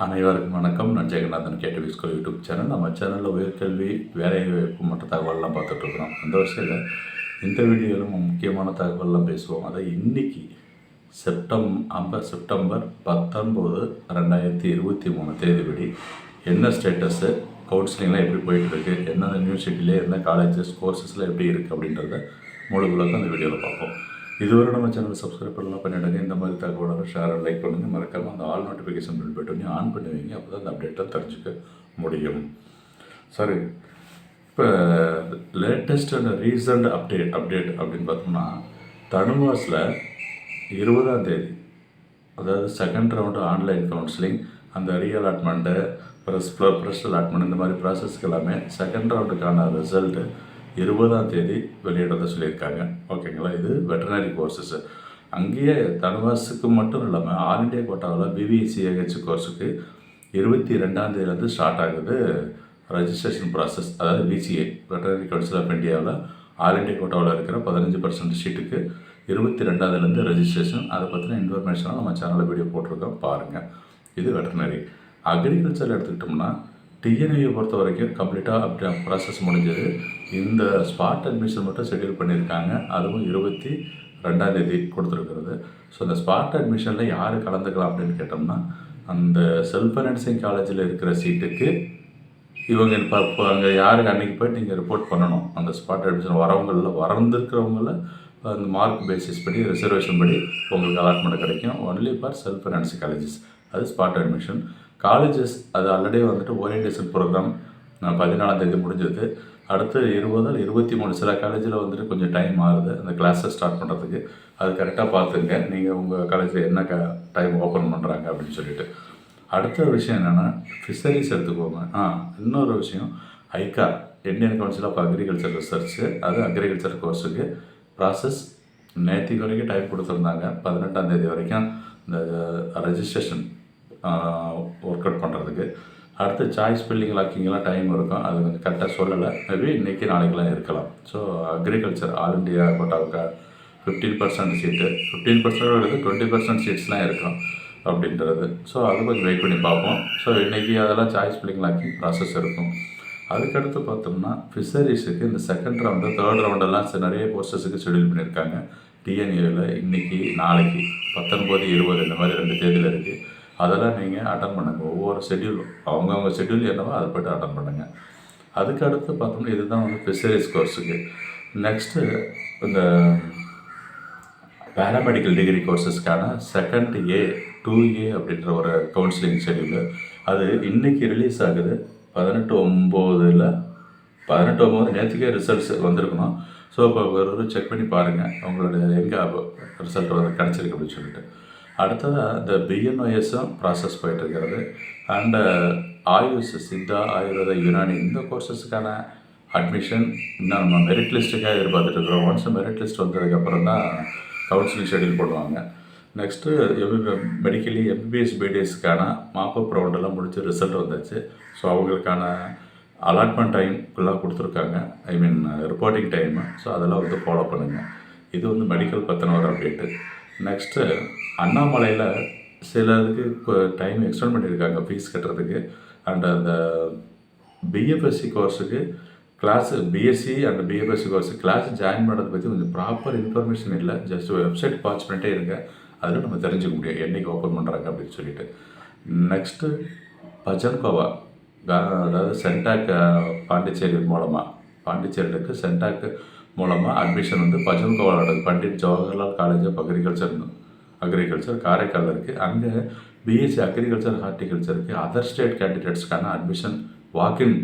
அனைவருக்கும் வணக்கம். நான் ஜெகநாதன் ktvschool யூடியூப் சேனல். நம்ம சேனலில் உயர்கல்வி, வேலைவாய்ப்பு மற்ற தகவல்லாம் பார்த்துட்ருக்குறோம். அந்த வரிசையில் இந்த வீடியோவில் முக்கியமான தகவல்லாம் பேசுவோம். அதை இன்றைக்கி செப்டம்பர் 19, 2023 தேதிப்படி என்ன ஸ்டேட்டஸு, கவுன்சிலிங்லாம் எப்படி போயிட்டுருக்கு, எந்தெந்த யூனிவர்சிட்டியில் என்ன காலேஜஸ் கோர்சஸில் எப்படி இருக்குது அப்படின்றத முழு விளக்கம் அந்த வீடியோவில் பார்ப்போம். இதுவரை நம்ம சேனல் சப்ஸ்கிரைப் பண்ணலாம் பண்ணிவிடுங்க. இந்த மாதிரி தகவலோட ஷேர் லைக் பண்ணுங்கள். மறக்காமல் அந்த ஆல் நோட்டிஃபிகேஷன் பில் பட்டனே ஆன் பண்ணுவீங்க. அப்போ தான் அந்த அப்டேட்டை தெரிஞ்சுக்க முடியும். சரி, இப்போ லேட்டஸ்ட் அண்ட் ரீசன்ட் அப்டேட் அப்படின்னு பார்த்தோம்னா, தனுவாஸில் 20ஆம் தேதி, அதாவது செகண்ட் ரவுண்டு ஆன்லைன் கவுன்சிலிங், அந்த ரீஅலாட்மெண்ட்டு ப்ரெஸ் அலாட்மெண்ட், இந்த மாதிரி ப்ராசஸ்க்கு எல்லாமே செகண்ட் ரவுண்டுக்கான ரிசல்ட்டு 20ஆம் தேதி வெளியிடறதை சொல்லியிருக்காங்க. ஓகேங்களா? இது வெட்டனரி கோர்ஸஸ்ஸு. அங்கேயே தனுவாஸுக்கு மட்டும் இல்லாமல் ஆல் இண்டியா கோட்டாவில் BBCAH கோர்ஸுக்கு 22ஆம் தேதியிலேருந்து ஸ்டார்ட் ஆகுது ரெஜிஸ்ட்ரேஷன் ப்ராசஸ். அதாவது VCA, வெட்டனரி கவுன்சில் ஆஃப் இந்தியாவில் ஆல் இண்டியா கோட்டாவில் இருக்கிற 15% சீட்டுக்கு 22ஆம் தேதியிலேருந்து ரெஜிஸ்ட்ரேஷன். அதை பற்றின இன்ஃபர்மேஷனாக நம்ம சேனலில் வீடியோ போட்டிருக்கோம், பாருங்கள். இது வெட்டனரி. அக்ரிகல்ச்சர் எடுத்துக்கிட்டோம்னா TNAU பொறுத்த வரைக்கும் கம்ப்ளீட்டாக அப்படி ப்ராசஸ் முடிஞ்சது. இந்த ஸ்பாட் அட்மிஷன் மட்டும் ஷெட்யூல் பண்ணியிருக்காங்க. அதுவும் 22ஆம் தேதி கொடுத்துருக்குறது. ஸோ அந்த ஸ்பாட் அட்மிஷனில் யார் கலந்துக்கலாம் அப்படின்னு கேட்டோம்னா, அந்த செல்ஃப் ஃபைனான்சிங் காலேஜில் இருக்கிற சீட்டுக்கு இவங்க இப்போ அங்கே யாருக்கு அன்றைக்கி போய்ட்டு நீங்கள் ரிப்போர்ட் பண்ணணும். அந்த ஸ்பாட் அட்மிஷன் வரந்திருக்கிறவங்கள அந்த மார்க் பேசிஸ் படி, ரிசர்வேஷன் படி உங்களுக்கு அலாட்மெண்ட் கிடைக்கும். Only for self financing colleges. அது ஸ்பாட் அட்மிஷன். காலேஜஸ் அது ஆல்ரெடி வந்துட்டு ஓரியன்டேஷன் ப்ரோக்ராம் 14ஆம் தேதி முடிஞ்சது. அடுத்து 20 23 சில காலேஜில் வந்துட்டு கொஞ்சம் டைம் ஆகுது அந்த கிளாஸை ஸ்டார்ட் பண்ணுறதுக்கு. அது கரெக்டாக பார்த்துங்க, நீங்கள் உங்கள் காலேஜில் என்ன டைம் ஓப்பன் பண்ணுறாங்க அப்படின்னு சொல்லிட்டு. அடுத்த விஷயம் என்னென்னா, ஃபிஷரிஸ் எடுத்துக்கோங்க. இன்னொரு விஷயம், ஐகா, Indian council of agriculture research, அது அக்ரிகல்ச்சர் கோர்ஸுக்கு ப்ராசஸ் நேற்றுக்கு வரைக்கும் டைம் கொடுத்துருந்தாங்க. 18ஆம் தேதி வரைக்கும் இந்த ரெஜிஸ்ட்ரேஷன் ஒர்க் அவுட் பண்ணுறதுக்கு. அடுத்து சாய்ஸ் ஃபில்லிங் லாக்கிங்கெலாம் டைம் இருக்கும். அது கொஞ்சம் கரெக்டாக சொல்லலை. மேபி இன்றைக்கி நாளைக்கெலாம் இருக்கலாம். ஸோ அக்ரிகல்ச்சர் ஆல் இண்டியா கோட்டாவுக்கு 15% சீட்டு, 15% 20% சீட்ஸ்லாம் இருக்கும் அப்படின்றது. ஸோ அது கொஞ்சம் வெயிட் பண்ணி பார்ப்போம். ஸோ இன்றைக்கி அதெல்லாம் சாய்ஸ் ஃபில்லிங் லாக்கிங் ப்ராசஸ் இருக்கும். அதுக்கடுத்து பார்த்தோம்னா ஃபிஷரிஸுக்கு இந்த செகண்ட் ரவுண்டு, தேர்ட் ரவுண்டெல்லாம் நிறைய கோர்சஸுக்கு ஷெடியூல் பண்ணியிருக்காங்க. TNAUவில் இன்றைக்கி, நாளைக்கு 19, 20 இந்த மாதிரி 2 தேதியில் இருக்குது. அதெல்லாம் நீங்கள் அட்டன் பண்ணுங்கள். ஒவ்வொரு ஷெட்யூலும் அவங்கவுங்க ஷெட்யூல் என்னவோ அதை போய்ட்டு அட்டன் பண்ணுங்கள். அதுக்கு அடுத்து பார்த்தோம்னா இதுதான் வந்து ஃபிஷரிஸ் கோர்ஸுக்கு. நெக்ஸ்ட்டு இந்த பேராமெடிக்கல் டிகிரி கோர்ஸஸ்க்கான செகண்ட் A, 2A அப்படின்ற ஒரு கவுன்சிலிங் ஷெட்யூலு. அது இன்றைக்கி ரிலீஸ் ஆகுது. 18/9 நேற்றுக்கே ரிசல்ட்ஸ் வந்திருக்கணும். ஸோ இப்போ ஒரு செக் பண்ணி பாருங்கள் அவங்களோட எங்கே ரிசல்ட் வந்து கிடச்சிருக்கு அப்படின்னு சொல்லிட்டு. அடுத்ததாக இந்த BNOSம் ப்ராசஸ் போயிட்டுருக்கிறது. அண்டு ஆயுஷ், சித்தா, ஆயுர்வேத, யுனானி இந்த கோர்சஸுக்கான அட்மிஷன் இன்னும் நம்ம மெரிட் லிஸ்ட்டுக்காக எதிர்பார்த்துட்ருக்குறோம். ஒன்ஸ் மெரிட் லிஸ்ட் வந்ததுக்கப்புறம் தான் கவுன்சிலிங் ஷெட்யூல் போடுவாங்க. நெக்ஸ்ட்டு மெடிக்கலி MBBS BDSக்கான மாப்பப் ரவுண்டெல்லாம் முடிச்சு ரிசல்ட் வந்துச்சு. ஸோ அவங்களுக்கான அலாட்மெண்ட் டைம் ஃபுல்லாக கொடுத்துருக்காங்க. ஐ மீன் ரிப்போர்ட்டிங் டைமு. ஸோ அதெல்லாம் வந்து ஃபாலோ பண்ணுங்கள். இது வந்து மெடிக்கல் பற்றின ஒரு அப்டேட்டு. நெக்ஸ்ட்டு அண்ணாமலையில் சிலருக்கு டைம் எக்ஸ்டெண்ட் பண்ணியிருக்காங்க ஃபீஸ் கட்டுறதுக்கு. அண்ட் அந்த BFSC கோர்ஸுக்கு class, BSc and BFSC course class join பண்ணுறதை பற்றி கொஞ்சம் ப்ராப்பர் இன்ஃபர்மேஷன் இல்லை. ஜஸ்ட் வெப்சைட் வாட்ச் பண்ணிட்டே இருங்க. அதில் நம்ம தெரிஞ்சுக்க முடியும் என்றைக்கு ஓப்பன் பண்ணுறாங்க அப்படின்னு சொல்லிட்டு. நெக்ஸ்ட்டு பஜன்கோவா, அதாவது சென்டாக் பாண்டிச்சேரி மூலமாக, பாண்டிச்சேரிக்கு சென்டாக் மூலமாக அட்மிஷன் வந்து பஜன்கோவாவில் நடக்குது. Pandit Jawaharlal college of agriculture காரைக்காலில் இருக்குது. அங்கே BSc அக்ரிகல்ச்சர் ஹார்டிகல்ச்சருக்கு அதர் ஸ்டேட் கேண்டிடேட்ஸ்க்கான அட்மிஷன் வாக்கின்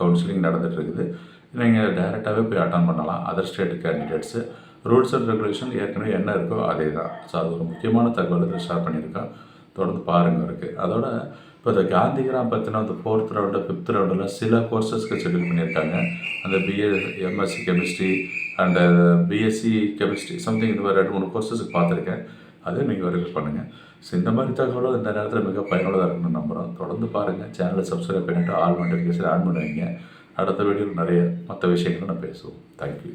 கவுன்சிலிங் நடந்துகிட்ருக்குது. நீங்கள் டைரெக்டாகவே போய் அட்டன் பண்ணலாம். Other state candidates rules and regulation ஏற்கனவே என்ன இருக்கோ அதே தான். ஸோ அது ஒரு முக்கியமான தகவல் இதில் ஷேர் பண்ணியிருக்கோம். தொடர்ந்து பாருங்கள் இருக்குது. அதோட இப்போ இந்த காந்திகிராம் பற்றின அந்த 4th ரவுண்டு 5th ரவுண்டில் சில கோர்சஸ்க்கு ஷெட்யூல் பண்ணியிருக்காங்க. அந்த MSc chemistry and BSc chemistry something இந்த மாதிரி 2-3 கோர்சஸுக்கு பார்த்துருக்கேன். அதே நீங்கள் வரைக்கும் பண்ணுங்கள். ஸோ இந்த மாதிரி தகவலும் இந்த நேரத்தில் மிக பயனுள்ளதாக இருக்குன்னு நம்புகிறோம். தொடர்ந்து பாருங்கள். சேனலை சப்ஸ்கிரைப் பண்ணிவிட்டு ஆல் நோட்டிஃபிகேஷன் ஆன் பண்ணுவீங்க. அடுத்த வீடியோவில் நிறைய மற்ற விஷயங்களை நான் பேசுவோம். தேங்க்யூ.